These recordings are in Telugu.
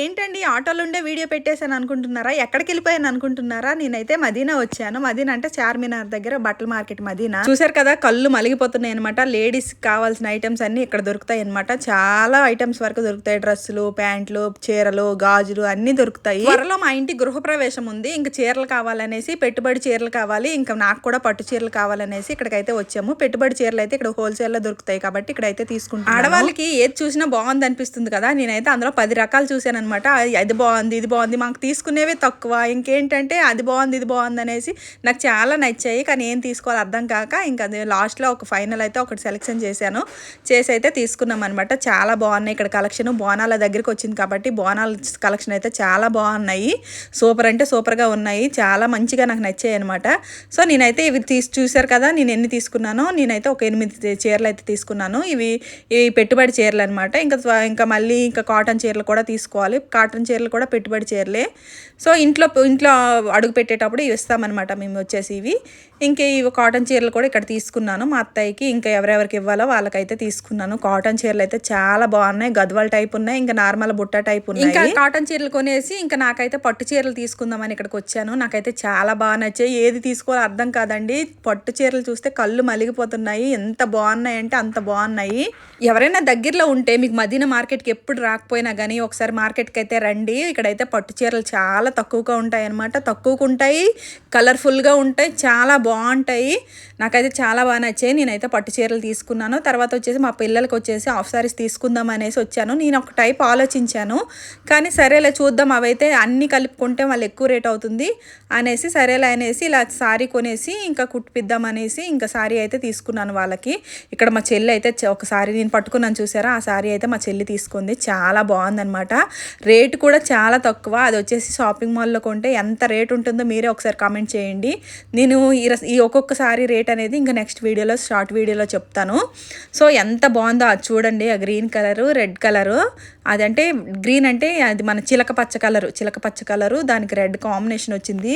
ఏంటండి ఆటోలో ఉండే వీడియో పెట్టేసాను అనుకుంటున్నారా? ఎక్కడికి వెళ్ళిపోయాను అనుకుంటున్నారా? నేనైతే మదీనా వచ్చాను. మదీనా అంటే చార్మినార్ దగ్గర బట్టల మార్కెట్ మదీనా. చూసారు కదా, కళ్ళు మలిగిపోతున్నాయి అనమాట. లేడీస్ కావాల్సిన ఐటమ్స్ అన్ని ఇక్కడ దొరుకుతాయి అనమాట. చాలా ఐటమ్స్ వరకు దొరుకుతాయి. డ్రెస్సులు, ప్యాంట్లు, చీరలు, గాజులు అన్ని దొరుకుతాయి. త్వరలో మా ఇంటి గృహప్రవేశం ఉంది. ఇంకా చీరలు కావాలనేసి, పెట్టుబడి చీరలు కావాలి, ఇంకా నాకు కూడా పట్టు చీరలు కావాలనేసి ఇక్కడికైతే వచ్చాము. పెట్టుబడి చీరలు అయితే ఇక్కడ హోల్సేల్ లో దొరుకుతాయి కాబట్టి ఇక్కడైతే తీసుకుంటాం. ఆడవాళ్ళకి ఏది చూసినా బాగుంది అనిపిస్తుంది కదా. నేనైతే అందులో 10 రకాలు చూసాను అనమాట. అది బాగుంది, ఇది బాగుంది, మాకు తీసుకునేవి తక్కువ, ఇంకేంటంటే అది బాగుంది, ఇది బాగుంది అనేసి నాకు చాలా నచ్చాయి. కానీ ఏం తీసుకోవాలి అర్థం కాక ఇంకా లాస్ట్లో ఒక ఫైనల్ అయితే ఒకటి సెలెక్షన్ చేశాను. చేసి అయితే తీసుకున్నాం అనమాట. చాలా బాగున్నాయి ఇక్కడ కలెక్షన్. బోనాల దగ్గరికి వచ్చింది కాబట్టి బోనాల కలెక్షన్ అయితే చాలా బాగున్నాయి. సూపర్ అంటే సూపర్గా ఉన్నాయి. చాలా మంచిగా నాకు నచ్చాయి అనమాట. సో నేనైతే ఇవి చూసారు కదా, నేను ఎన్ని తీసుకున్నానో. నేనైతే ఒక 8 చీరలు అయితే తీసుకున్నాను. ఇవి పెట్టుబడి చీరలు అనమాట. ఇంకా మళ్ళీ ఇంకా కాటన్ చీరలు కూడా తీసుకోవాలి. కాటన్ చీరలు కూడా పెట్టుబడి చీరలే. సో ఇంట్లో అడుగు పెట్టేటప్పుడు ఇవి ఇస్తామన్నమాట మేము వచ్చేసి ఇవి. ఇంకా ఇవి కాటన్ చీరలు కూడా ఇక్కడ తీసుకున్నాను మా అత్తయ్యకి. ఇంకా ఎవరెవరికి ఇవ్వాలో వాళ్ళకైతే తీసుకున్నాను. కాటన్ చీరలు అయితే చాలా బాగున్నాయి. గద్వాల టైప్ ఉన్నాయి, ఇంకా నార్మల్ బుట్ట టైప్ ఉన్నాయి. ఇంకా కాటన్ చీరలు కొనేసి ఇంకా నాకైతే పట్టు చీరలు తీసుకుందామని ఇక్కడికి వచ్చాను. నాకైతే చాలా బాగా నచ్చాయి. ఏది తీసుకోవాలో అర్థం కాదండి. పట్టు చీరలు చూస్తే కళ్ళు మలిగిపోతున్నాయి. ఎంత బాగున్నాయి అంటే అంత బాగున్నాయి. ఎవరైనా దగ్గరలో ఉంటే మీకు మదీనా మార్కెట్కి ఎప్పుడు రాకపోయినా కానీ ఒకసారి మార్కెట్కి అయితే రండి. ఇక్కడైతే పట్టు చీరలు చాలా తక్కువగా ఉంటాయి అన్నమాట. తక్కువగా ఉంటాయి, కలర్ఫుల్గా ఉంటాయి, చాలా బాగుంటాయి. నాకైతే చాలా బాగా నచ్చాయి. నేనైతే పట్టు చీరలు తీసుకున్నాను. తర్వాత వచ్చేసి మా పిల్లలకి వచ్చేసి హాఫ్ సారీస్ తీసుకుందాం అనేసి వచ్చాను. నేను ఒక టైప్ ఆలోచించాను, కానీ సరేలే చూద్దాం, అవైతే అన్నీ కలుపుకుంటే వాళ్ళు ఎక్కువ రేట్ అవుతుంది అనేసి సరేలే అనేసి ఇలా సారీ కొనేసి ఇంకా కుట్టిద్దాం అనేసి ఇంకా సారీ అయితే తీసుకున్నాను వాళ్ళకి. ఇక్కడ మా చెల్లి అయితే ఒక సారీ నేను పట్టుకున్నాను చూసారా, ఆ సారీ అయితే మా చెల్లి తీసుకుంది. చాలా బాగుందనమాట. రేటు కూడా చాలా తక్కువ. అది వచ్చేసి షాపింగ్ మాల్లో కొంటే ఎంత రేట్ ఉంటుందో మీరే ఒకసారి కామెంట్ చేయండి. నేను ఈ ఒక్కొక్క సారీ రేట్ అనేది ఇంకా నెక్స్ట్ వీడియోలో, షార్ట్ వీడియోలో చెప్తాను. సో ఎంత బాగుందో అది చూడండి. ఆ గ్రీన్ కలరు, రెడ్ కలరు, అదంటే గ్రీన్ అంటే అది మన చిలక పచ్చ కలరు దానికి రెడ్ కాంబినేషన్ వచ్చింది.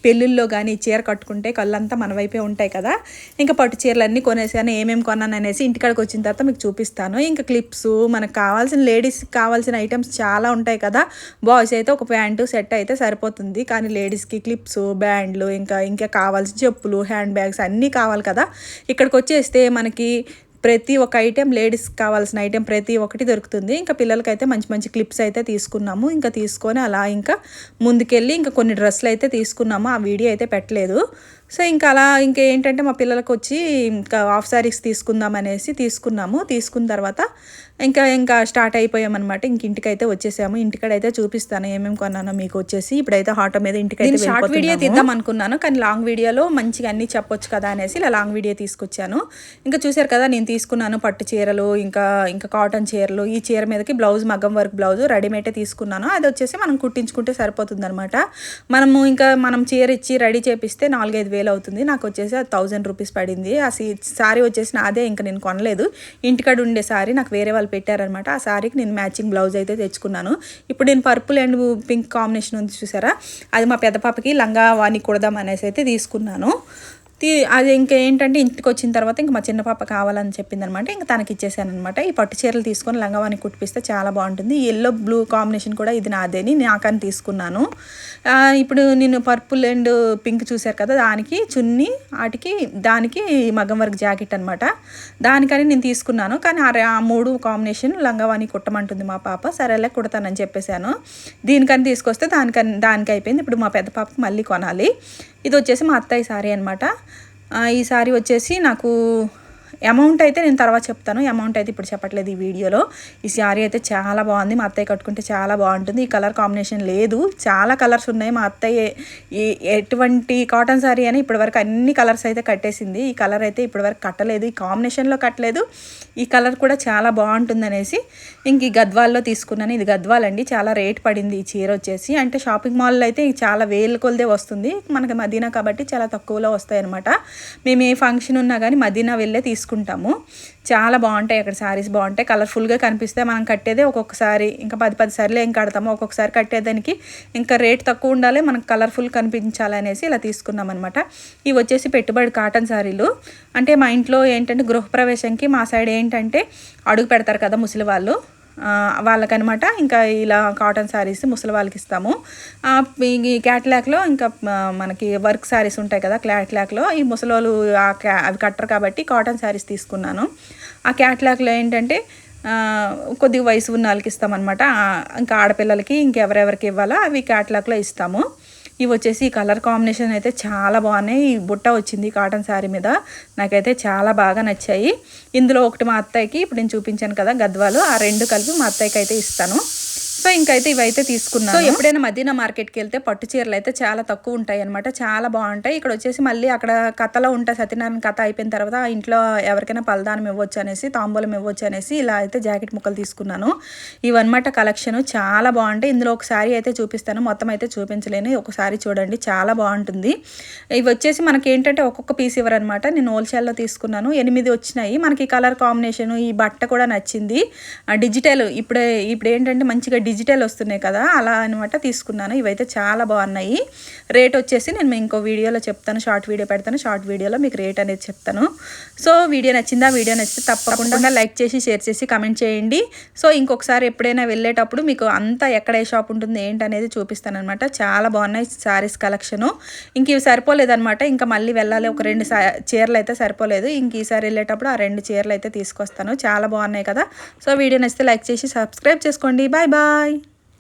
పెళ్ళిళ్ళలో కానీ చీర కట్టుకుంటే కళ్ళంతా మన వైపే ఉంటాయి కదా. ఇంకా పట్టు చీరలు అన్నీ కొనేసాను. ఏమేమి కొన్నాను అనేసి ఇంటికాడికి వచ్చిన తర్వాత మీకు చూపిస్తాను. ఇంకా క్లిప్స్, మనకు కావాల్సిన లేడీస్కి కావాల్సిన ఐటమ్స్ చాలా ఉంటాయి కదా. బాయ్స్ అయితే ఒక ప్యాంటు సెట్ అయితే సరిపోతుంది, కానీ లేడీస్కి క్లిప్స్, బ్యాండ్లు, ఇంకా కావాల్సిన చెప్పులు, హ్యాండ్ బ్యాగ్స్ అన్నీ కావాలి కదా. ఇక్కడికి వచ్చేస్తే మనకి ప్రతి ఒక్క ఐటెం, లేడీస్కి కావాల్సిన ఐటెం ప్రతి ఒక్కటి దొరుకుతుంది. ఇంకా పిల్లలకైతే మంచి మంచి క్లిప్స్ అయితే తీసుకున్నాము. ఇంకా తీసుకొని అలా ఇంకా ముందుకెళ్ళి ఇంకా కొన్ని డ్రెస్సులు అయితే తీసుకున్నాము. ఆ వీడియో అయితే పెట్టలేదు. సో ఇంకా అలా ఇంకా ఏంటంటే మా పిల్లలకు వచ్చి ఇంకా హాఫ్ సారీస్ తీసుకుందాం అనేసి తీసుకున్నాము. తీసుకున్న తర్వాత ఇంకా స్టార్ట్ అయిపోయామన్నమాట. ఇంటికైతే వచ్చేసాము. ఇంటికాడైతే చూపిస్తాను ఏమేమి కొన్నానో మీకు వచ్చేసి. ఇప్పుడైతే ఆటో మీద ఇంటికైతే షార్ట్ వీడియో తీద్దాం అనుకున్నాను, కానీ లాంగ్ వీడియోలో మంచిగా అన్నీ చెప్పొచ్చు కదా అనేసి ఇలా లాంగ్ వీడియో తీసుకొచ్చాను. ఇంకా చూసారు కదా, నేను తీసుకున్నాను పట్టు చీరలు, ఇంకా కాటన్ చీరలు. ఈ చీర మీదకి బ్లౌజ్, మగ్గం వర్క్ బ్లౌజ్ రెడీమేడే తీసుకున్నాను. అది వచ్చేసి మనం కుట్టించుకుంటే సరిపోతుంది అనమాట. మనం చీర ఇచ్చి రెడీ చేపిస్తే 4-5 వేలు అవుతుంది. నాకు వచ్చేసి 1000 రూపీస్ పడింది. ఆ సారీ వచ్చేసి నాదే, ఇంకా నేను కొనలేదు. ఇంటికాడ ఉండే సారీ నాకు వేరే వాళ్ళు పెట్టారనమాట. ఆ సారీకి నేను మ్యాచింగ్ బ్లౌజ్ అయితే తెచ్చుకున్నాను. ఇప్పుడు నేను పర్పుల్ అండ్ పింక్ కాంబినేషన్ ఉంది చూసారా, అది మా పెద్ద పాపకి లంగా వాణి కుడదాం అనేసి అయితే తీసుకున్నాను. అది ఇంకా ఏంటంటే ఇంటికి వచ్చిన తర్వాత ఇంకా మా చిన్న పాప కావాలని చెప్పింది అనమాట. ఇంకా తనకి ఇచ్చేసాను అనమాట. ఈ పట్టు చీరలు తీసుకొని లంగావాణి కుట్టిపిస్తే చాలా బాగుంటుంది. ఎల్లో బ్లూ కాంబినేషన్ కూడా ఇది నాదేని నాకని తీసుకున్నాను. ఇప్పుడు నేను పర్పుల్ అండ్ పింక్ చూసారు కదా, దానికి చున్నీ, దానికి మగ్గం వర్క్ జాకెట్ అనమాట. దానికని నేను తీసుకున్నాను. కానీ ఆ 3 కాంబినేషన్ లంగావాణి కుట్టమంటుంది మా పాప. సరేలే కుడతానని చెప్పేశాను. దీనికని తీసుకొస్తే దానికి అయిపోయింది. ఇప్పుడు మా పెద్ద పాపకి మళ్ళీ కొనాలి. ఇది వచ్చేసి మా అత్తయ్య సారీ అనమాట. ఈ సారీ వచ్చేసి నాకు అమౌంట్ అయితే నేను తర్వాత చెప్తాను. అమౌంట్ అయితే ఇప్పుడు చెప్పట్లేదు ఈ వీడియోలో. ఈ శారీ అయితే చాలా బాగుంది. మా అత్తయ్య కట్టుకుంటే చాలా బాగుంటుంది. ఈ కలర్ కాంబినేషన్ లేదు, చాలా కలర్స్ ఉన్నాయి. మా అత్తయ్య ఎటువంటి కాటన్ శారీ అని ఇప్పటివరకు అన్ని కలర్స్ అయితే కట్టేసింది. ఈ కలర్ అయితే ఇప్పటివరకు కట్టలేదు, ఈ కాంబినేషన్లో కట్టలేదు. ఈ కలర్ కూడా చాలా బాగుంటుంది అనేసి ఇంక ఈ గద్వాల్లో తీసుకున్నాను. ఇది గద్వాల్ అండి. చాలా రేట్ పడింది ఈ చీర వచ్చేసి. అంటే షాపింగ్ మాల్లో అయితే చాలా వేల కొలదే వస్తుంది, మనకి మదీనా కాబట్టి చాలా తక్కువలో వస్తాయి అనమాట. మేము ఏ ఫంక్షన్ ఉన్నా కానీ మదీనా వెళ్ళే తీసుకుంటాము. చాలా బాగుంటాయి అక్కడ శారీస్, బాగుంటాయి, కలర్ఫుల్గా కనిపిస్తాయి. మనం కట్టేదే ఒక్కొక్కసారి ఇంకా 10 సార్లు ఏం కడతాము. ఒక్కొక్కసారి కట్టేదానికి ఇంకా రేట్ తక్కువ ఉండాలి, మనకు కలర్ఫుల్ కనిపించాలనేసి ఇలా తీసుకున్నాం అనమాట. ఇవి వచ్చేసి పెట్టుబడి కాటన్ శారీలు. అంటే మా ఇంట్లో ఏంటంటే గృహప్రవేశంకి మా సైడ్ ఏంటంటే అడుగు పెడతారు కదా ముసలి వాళ్ళు, వాళ్ళకనమాట ఇంకా ఇలా కాటన్ శారీస్ ముసలి వాళ్ళకి ఇస్తాము. ఈ క్యాట్లాక్లో ఇంకా మనకి వర్క్ శారీస్ ఉంటాయి కదా, క్యాట్లాక్లో ఈ ముసలి వాళ్ళు అవి కట్టరు కాబట్టి కాటన్ శారీస్ తీసుకున్నాను. ఆ క్యాట్లాక్లో ఏంటంటే కొద్దిగా వయసు ఉన్న వాళ్ళకి ఇస్తామన్నమాట. ఇంకా ఆడపిల్లలకి ఇంకెవరెవరికి ఇవ్వాలో అవి క్యాట్లాక్లో ఇస్తాము. ఇవి వచ్చేసి ఈ కలర్ కాంబినేషన్ అయితే చాలా బాగున్నాయి. ఈ బుట్ట వచ్చింది కాటన్ శారీ మీద, నాకైతే చాలా బాగా నచ్చాయి. ఇందులో ఒకటి మా అత్తయ్యకి, ఇప్పుడు నేను చూపించాను కదా గద్వాలు, ఆ 2 కలిపి మా అత్తయ్యకి అయితే ఇస్తాను. సో ఇంకైతే ఇవైతే తీసుకున్నాను. సో ఎప్పుడైనా మదీనా మార్కెట్కి వెళ్తే పట్టు చీరలు అయితే చాలా తక్కువ ఉంటాయి అనమాట, చాలా బాగుంటాయి. ఇక్కడ వచ్చేసి మళ్ళీ అక్కడ కథలో ఉంటాయి, సత్యనారాయణ కథ అయిపోయిన తర్వాత ఇంట్లో ఎవరికైనా పలదానం ఇవ్వచ్చు అనేసి, తాంబూలం ఇవ్వచ్చు అనేసి ఇలా అయితే జాకెట్ ముక్కలు తీసుకున్నాను. ఇవన్నమాట కలెక్షన్ చాలా బాగుంటాయి. ఇందులో ఒక శారీ అయితే చూపిస్తాను, మొత్తం అయితే చూపించలేను, ఒకసారి చూడండి చాలా బాగుంటుంది. ఇవి వచ్చేసి మనకి ఏంటంటే ఒక్కొక్క పీస్ ఇవ్వరనమాట. నేను హోల్సేల్లో తీసుకున్నాను, 8 వచ్చినాయి. మనకి కలర్ కాంబినేషన్, ఈ బట్ట కూడా నచ్చింది. డిజిటల్ ఇప్పుడు ఏంటంటే మంచిగా డిజిటల్ వస్తున్నాయి కదా, అలా అనమాట తీసుకున్నాను. ఇవైతే చాలా బాగున్నాయి. రేట్ వచ్చేసి నేను ఇంకో వీడియోలో చెప్తాను, షార్ట్ వీడియో పెడతాను, షార్ట్ వీడియోలో మీకు రేట్ అనేది చెప్తాను. సో వీడియో నచ్చిందా? వీడియో నచ్చితే తప్పకుండా లైక్ చేసి షేర్ చేసి కమెంట్ చేయండి. సో ఇంకొకసారి ఎప్పుడైనా వెళ్ళేటప్పుడు మీకు అంతా ఎక్కడ ఏ షాప్ ఉంటుంది ఏంటి అనేది చూపిస్తాను అనమాట. చాలా బాగున్నాయి శారీస్ కలెక్షను. ఇంక ఇవి సరిపోలేదనమాట, ఇంకా మళ్ళీ వెళ్ళాలి. ఒక 2 చీరలు అయితే సరిపోలేదు, ఇంక ఈసారి వెళ్ళేటప్పుడు ఆ 2 చీరలు అయితే తీసుకొస్తాను. చాలా బాగున్నాయి కదా. సో వీడియో నచ్చితే లైక్ చేసి సబ్స్క్రైబ్ చేసుకోండి. Bye bye.